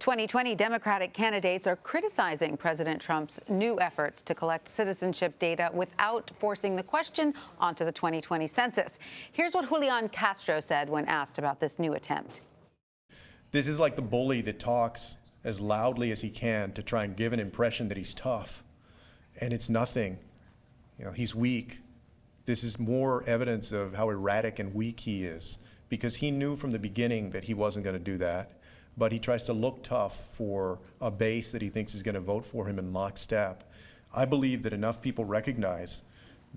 2020 Democratic candidates are criticizing President Trump's new efforts to collect citizenship data without forcing the question onto the 2020 census. Here's what Julián Castro said when asked about this new attempt. This is like the bully that talks as loudly as he can to try and give an impression that he's tough. And it's nothing. He's weak. This is more evidence of how erratic and weak he is, because he knew from the beginning that he wasn't going to do that. But he tries to look tough for a base that he thinks is going to vote for him in lockstep. I believe that enough people recognize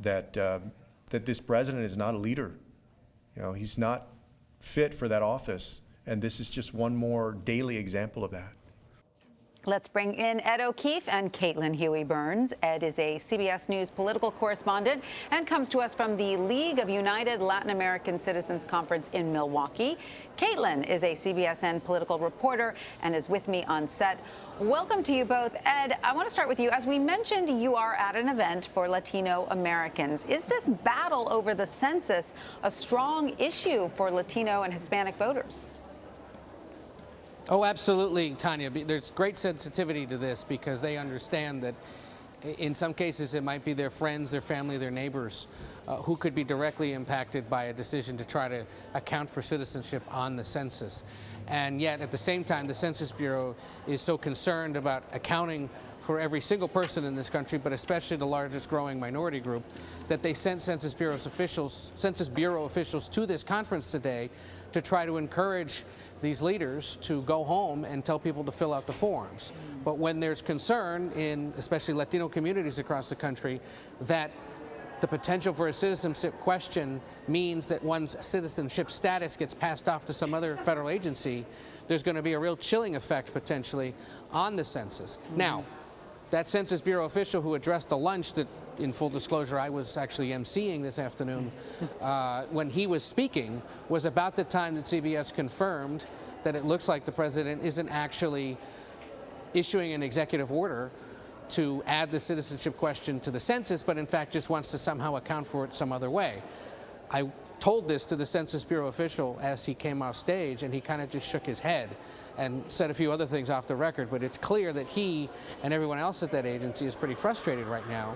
that that this president is not a leader. He's not fit for that office, and this is just one more daily example of that. Let's bring in Ed O'Keefe and Caitlin Huey-Burns. Ed is a CBS News political correspondent and comes to us from the League of United Latin American Citizens Conference in Milwaukee. Caitlin is a CBSN political reporter and is with me on set. Welcome to you both. Ed, I want to start with you. As we mentioned, you are at an event for Latino Americans. Is this battle over the census a strong issue for Latino and Hispanic voters? Oh, absolutely, Tanya. There's great sensitivity to this because they understand that in some cases it might be their friends, their family, their neighbors who could be directly impacted by a decision to try to account for citizenship on the census. And yet, at the same time, the Census Bureau is so concerned about accounting for every single person in this country, but especially the largest growing minority group, that they sent Census Bureau officials to this conference today to try to encourage these leaders to go home and tell people to fill out the forms. But when there's concern in especially Latino communities across the country that the potential for a citizenship question means that one's citizenship status gets passed off to some other federal agency, there's going to be a real chilling effect potentially on the census. Now, that Census Bureau official who addressed the lunch that, in full disclosure, I was actually emceeing this afternoon, when he was speaking, was about the time that CBS confirmed that it looks like the president isn't actually issuing an executive order to add the citizenship question to the census, but in fact just wants to somehow account for it some other way. I told this to the Census Bureau official as he came off stage, and he kind of just shook his head and said a few other things off the record, but it's clear that he and everyone else at that agency is pretty frustrated right now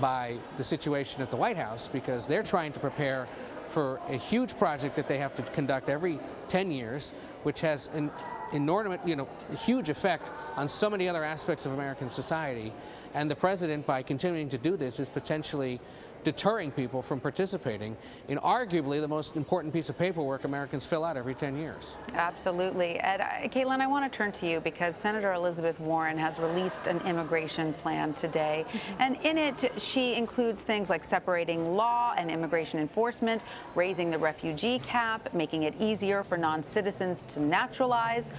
by the situation at the White House, because they're trying to prepare for a huge project that they have to conduct every 10 years, which has an inordinate, a huge effect on so many other aspects of American society. And the president, by continuing to do this, is potentially deterring people from participating in arguably the most important piece of paperwork Americans fill out every 10 years. Absolutely. Ed, Caitlin, I want to turn to you because Senator Elizabeth Warren has released an immigration plan today. And in it, she includes things like separating law and immigration enforcement, raising the refugee cap, making it easier for non-citizens to naturalize.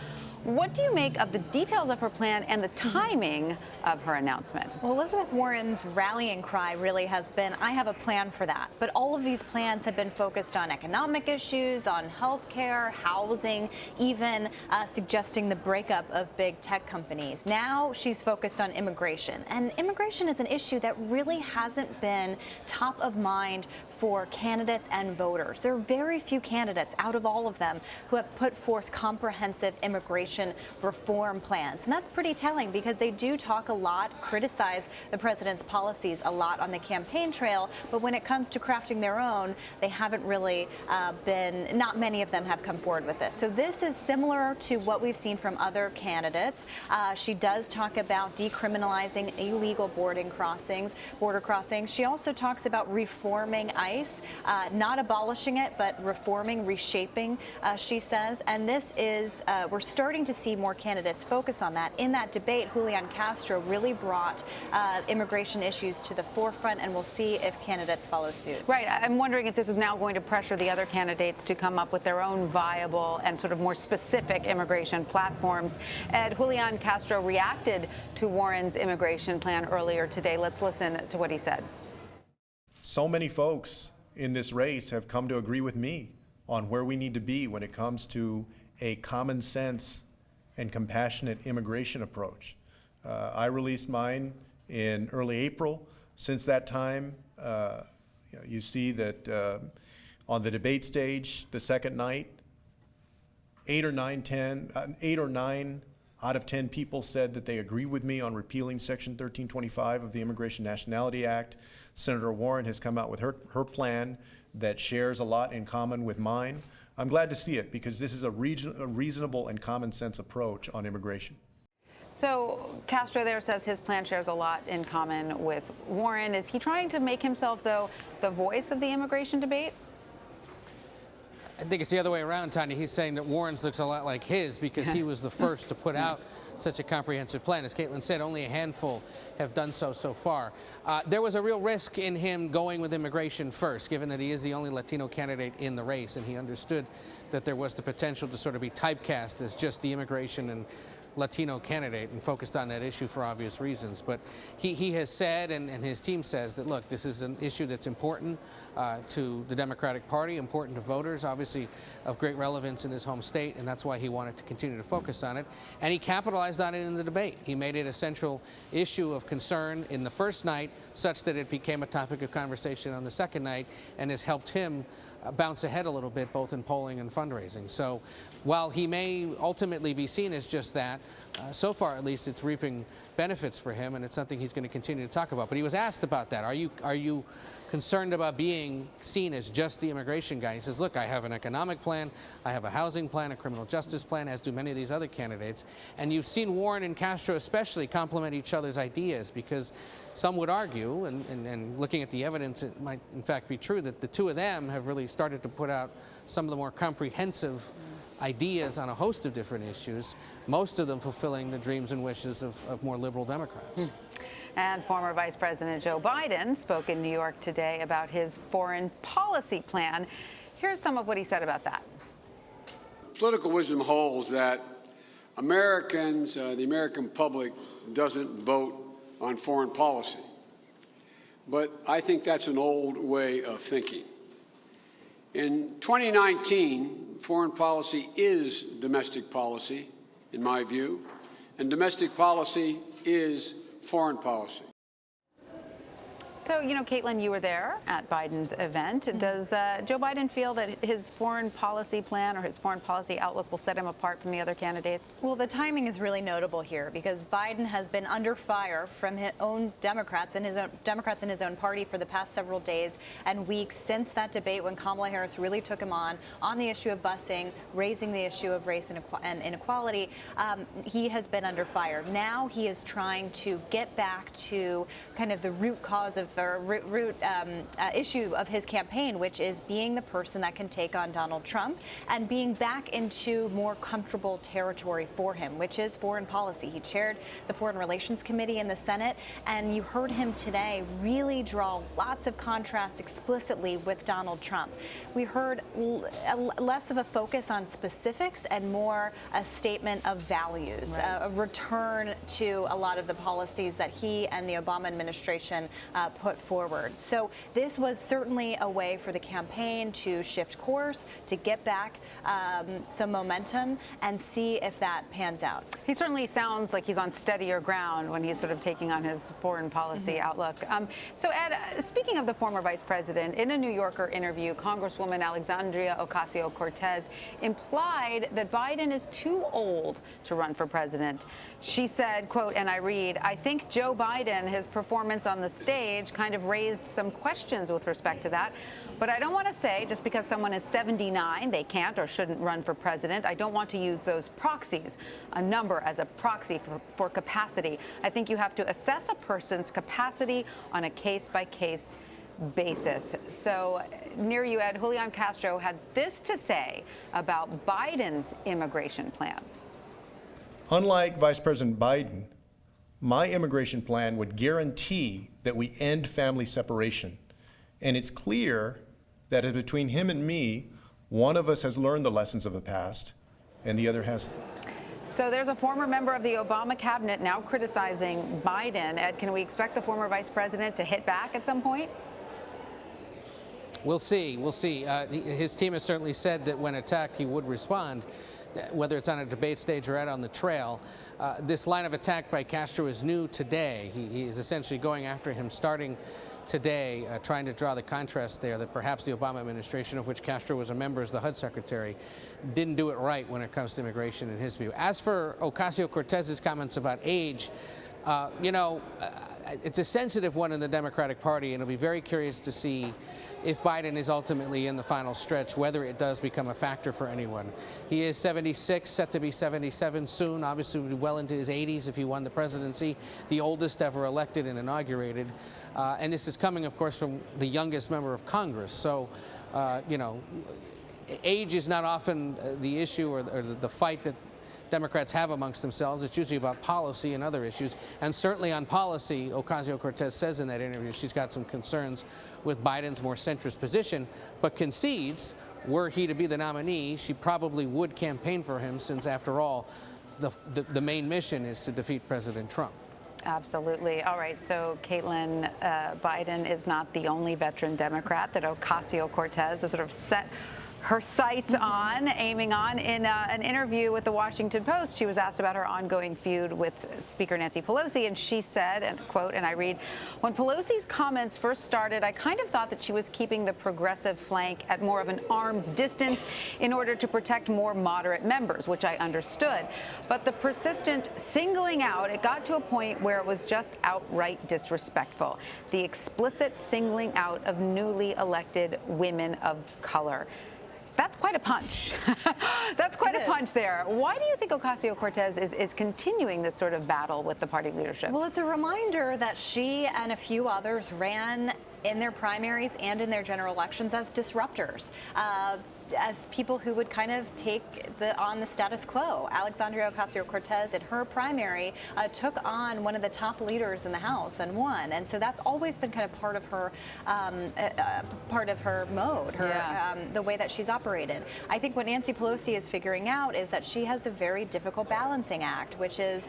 What do you make of the details of her plan and the timing of her announcement? Well, Elizabeth Warren's rallying cry really has been, I have a plan for that. But all of these plans have been focused on economic issues, on health care, housing, even suggesting the breakup of big tech companies. Now she's focused on immigration. And immigration is an issue that really hasn't been top of mind for candidates and voters. There are very few candidates out of all of them who have put forth comprehensive immigration reform plans. And that's pretty telling because they do talk a lot, criticize the president's policies a lot on the campaign trail, but when it comes to crafting their own, they haven't really not many of them have come forward with it. So this is similar to what we've seen from other candidates. She does talk about decriminalizing illegal border crossings. She also talks about reforming ICE, not abolishing it, but reforming, reshaping, she says. And this is, we're starting to see more candidates focus on that. In that debate, Julián Castro really brought immigration issues to the forefront, and we'll see if candidates follow suit. Right. I'm wondering if this is now going to pressure the other candidates to come up with their own viable and sort of more specific immigration platforms. Ed, Julián Castro reacted to Warren's immigration plan earlier today. Let's listen to what he said. So many folks in this race have come to agree with me on where we need to be when it comes to a common sense and compassionate immigration approach. I released mine in early April. Since that time, you see that on the debate stage, the second night, 8 or 9 Out of 10 people said that they agree with me on repealing Section 1325 of the Immigration Nationality Act. Senator Warren has come out with her plan that shares a lot in common with mine. I'm glad to see it because this is a reasonable and common sense approach on immigration. So Castro there says his plan shares a lot in common with Warren. Is he trying to make himself, though, the voice of the immigration debate? I think it's the other way around, Tanya. He's saying that Warren's looks a lot like his because he was the first to put out such a comprehensive plan. As Caitlin said, only a handful have done so far. There was a real risk in him going with immigration first, given that he is the only Latino candidate in the race, and he understood that there was the potential to sort of be typecast as just the immigration and Latino candidate and focused on that issue for obvious reasons. But he has said, and his team says, that, look, this is an issue that's important to the Democratic Party, important to voters, obviously of great relevance in his home state, and that's why he wanted to continue to focus on it. And he capitalized on it in the debate. He made it a central issue of concern in the first night, such that it became a topic of conversation on the second night, and has helped him bounce ahead a little bit, both in polling and fundraising. So while he may ultimately be seen as just that, so far at least it's reaping benefits for him, and it's something he's going to continue to talk about. But he was asked about that. Are you concerned about being seen as just the immigration guy? He says, look, I have an economic plan, I have a housing plan, a criminal justice plan, as do many of these other candidates. And you've seen Warren and Castro especially complement each other's ideas, because some would argue, and looking at the evidence, it might in fact be true, that the two of them have really started to put out some of the more comprehensive ideas on a host of different issues, most of them fulfilling the dreams and wishes of more liberal Democrats. And former Vice President Joe Biden spoke in New York today about his foreign policy plan. Here's some of what he said about that. Political wisdom holds that Americans, the American public, doesn't vote on foreign policy. But I think that's an old way of thinking. In 2019, foreign policy is domestic policy, in my view, and domestic policy is foreign policy. So, you know, Caitlin, you were there at Biden's event. Does Joe Biden feel that his foreign policy plan or his foreign policy outlook will set him apart from the other candidates? Well, the timing is really notable here because Biden has been under fire from his own Democrats in his own party for the past several days and weeks since that debate when Kamala Harris really took him on the issue of busing, raising the issue of race and inequality. He has been under fire. Now he is trying to get back to kind of the root cause of issue of his campaign, which is being the person that can take on Donald Trump and being back into more comfortable territory for him, which is foreign policy. He chaired the Foreign Relations Committee in the Senate, and you heard him today really draw lots of contrast explicitly with Donald Trump. We heard less of a focus on specifics and more a statement of values, right. A return to a lot of the policies that he and the Obama administration put forward. So this was certainly a way for the campaign to shift course, to get back some momentum and see if that pans out. He certainly sounds like he's on steadier ground when he's sort of taking on his foreign policy outlook. So Ed, speaking of the former vice president, in a New Yorker interview, Congresswoman Alexandria Ocasio-Cortez implied that Biden is too old to run for president. She said, quote, and I read, I think Joe Biden, his performance on the stage kind of raised some questions with respect to that. But I don't want to say just because someone is 79, they can't or shouldn't run for president. I don't want to use those proxies, a number as a proxy for capacity. I think you have to assess a person's capacity on a case-by-case basis. So near you, Ed, Julián Castro had this to say about Biden's immigration plan. Unlike Vice President Biden, my immigration plan would guarantee that we end family separation. And it's clear that between him and me, one of us has learned the lessons of the past and the other hasn't. So there's a former member of the Obama cabinet now criticizing Biden. Ed, can we expect the former vice president to hit back at some point? We'll see. We'll see. His team has certainly said that when attacked, he would respond, whether it's on a debate stage or out on the trail. This line of attack by Castro is new today. He is essentially going after him, starting today, trying to draw the contrast there that perhaps the Obama administration, of which Castro was a member as the HUD secretary, didn't do it right when it comes to immigration in his view. As for Ocasio-Cortez's comments about age, it's a sensitive one in the Democratic Party, and it'll be very curious to see if Biden is ultimately in the final stretch, whether it does become a factor for anyone. He is 76, set to be 77 soon, obviously will be well into his 80s if he won the presidency, the oldest ever elected and inaugurated. And this is coming, of course, from the youngest member of Congress. So, age is not often the issue or the fight that Democrats have amongst themselves. It's usually about policy and other issues. And certainly on policy, Ocasio-Cortez says in that interview she's got some concerns with Biden's more centrist position, but concedes, were he to be the nominee, she probably would campaign for him, since, after all, the main mission is to defeat President Trump. Absolutely. All right. So, Caitlin, Biden is not the only veteran Democrat that Ocasio-Cortez has sort of set her sights on, aiming on. In an interview with the Washington Post, she was asked about her ongoing feud with Speaker Nancy Pelosi, and she said, and quote, and I read, "When Pelosi's comments first started, I kind of thought that she was keeping the progressive flank at more of an arm's distance in order to protect more moderate members, which I understood. But the persistent singling out, it got to a point where it was just outright disrespectful. The explicit singling out of newly elected women of color." That's quite a punch. That's quite a punch there. Why do you think Ocasio-Cortez is continuing this sort of battle with the party leadership? Well, it's a reminder that she and a few others ran in their primaries and in their general elections as disruptors. As people who would kind of take on the status quo. Alexandria Ocasio-Cortez in her primary took on one of the top leaders in the House and won, and so that's always been kind of part of her mode, the way that she's operated. I think what Nancy Pelosi is figuring out is that she has a very difficult balancing act, which is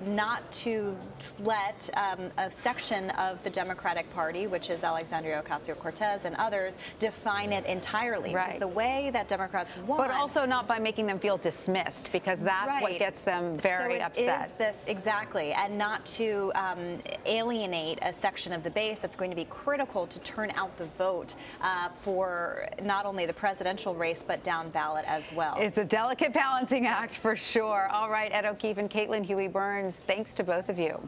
not to let a section of the Democratic Party, which is Alexandria Ocasio-Cortez and others, define it entirely. Right. The way that Democrats want. But also not by making them feel dismissed, because that's what gets them very upset. Is this exactly, and not to alienate a section of the base that's going to be critical to turn out the vote for not only the presidential race, but down ballot as well. It's a delicate balancing act for sure. All right, Ed O'Keefe and Caitlin Huey-Burns, thanks to both of you.